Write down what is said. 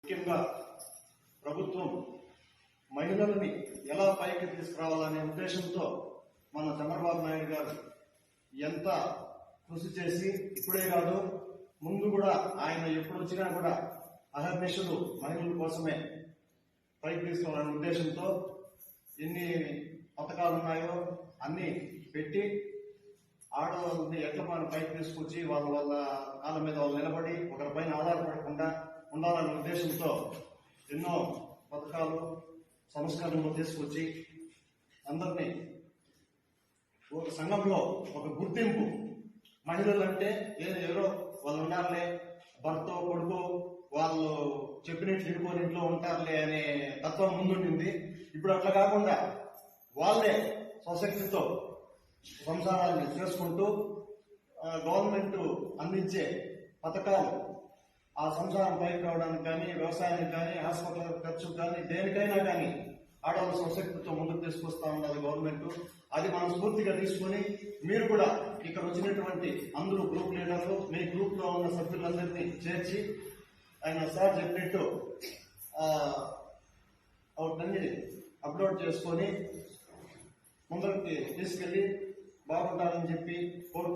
ముఖ్యంగా ప్రభుత్వం మహిళలని ఎలా పైకి తీసుకురావాలనే ఉద్దేశంతో మన చంద్రబాబు నాయుడు గారు ఎంత కృషి చేసి ఇప్పుడే కాదు ముందు కూడా ఆయన ఎప్పుడు వచ్చినా కూడా అహర్నిశలు మహిళల కోసమే పైకి తీసుకోవాలనే ఉద్దేశంతో ఎన్ని పథకాలు ఉన్నాయో అన్ని పెట్టి ఆడవాళ్ళని ఎట్లా మనం పైకి తీసుకొచ్చి వాళ్ళ కాళ్ళ మీద వాళ్ళు నిలబడి ఒకరిపైన ఆధారపడకుండా ఉండాలనే ఉద్దేశంతో ఎన్నో పథకాలు సంస్కరణలు తీసుకొచ్చి అందరినీ ఒక సంఘంలో ఒక గుర్తింపు మహిళలంటే ఎవరో వాళ్ళు ఉండాలే భర్త కొడుకు వాళ్ళు చెప్పినట్లు ఇడుకొని ఇంట్లో ఉంటారులే అనే తత్వం ముందుండింది. ఇప్పుడు అట్లా కాకుండా వాళ్ళే స్వశక్తితో సంసారాన్ని చేసుకుంటూ గవర్నమెంట్ అందించే పథకాలు ఆ సంసారం పైకి రావడానికి కానీ వ్యవసాయానికి కానీ హాస్పిటల్ ఖర్చుకు కానీ దేనికైనా కానీ ఆడవాళ్ళ స్వశక్తితో ముందుకు తీసుకొస్తా ఉన్నది గవర్నమెంట్. అది మనం స్ఫూర్తిగా తీసుకుని మీరు కూడా ఇక్కడ వచ్చినటువంటి అందరూ గ్రూప్ లీడర్లు మీ గ్రూప్ లో ఉన్న సభ్యులందరినీ చేర్చి ఆయన సార్ చెప్పినట్టు వాటిని అప్లోడ్ చేసుకొని ముందరికి తీసుకెళ్లి బాగుంటారని చెప్పి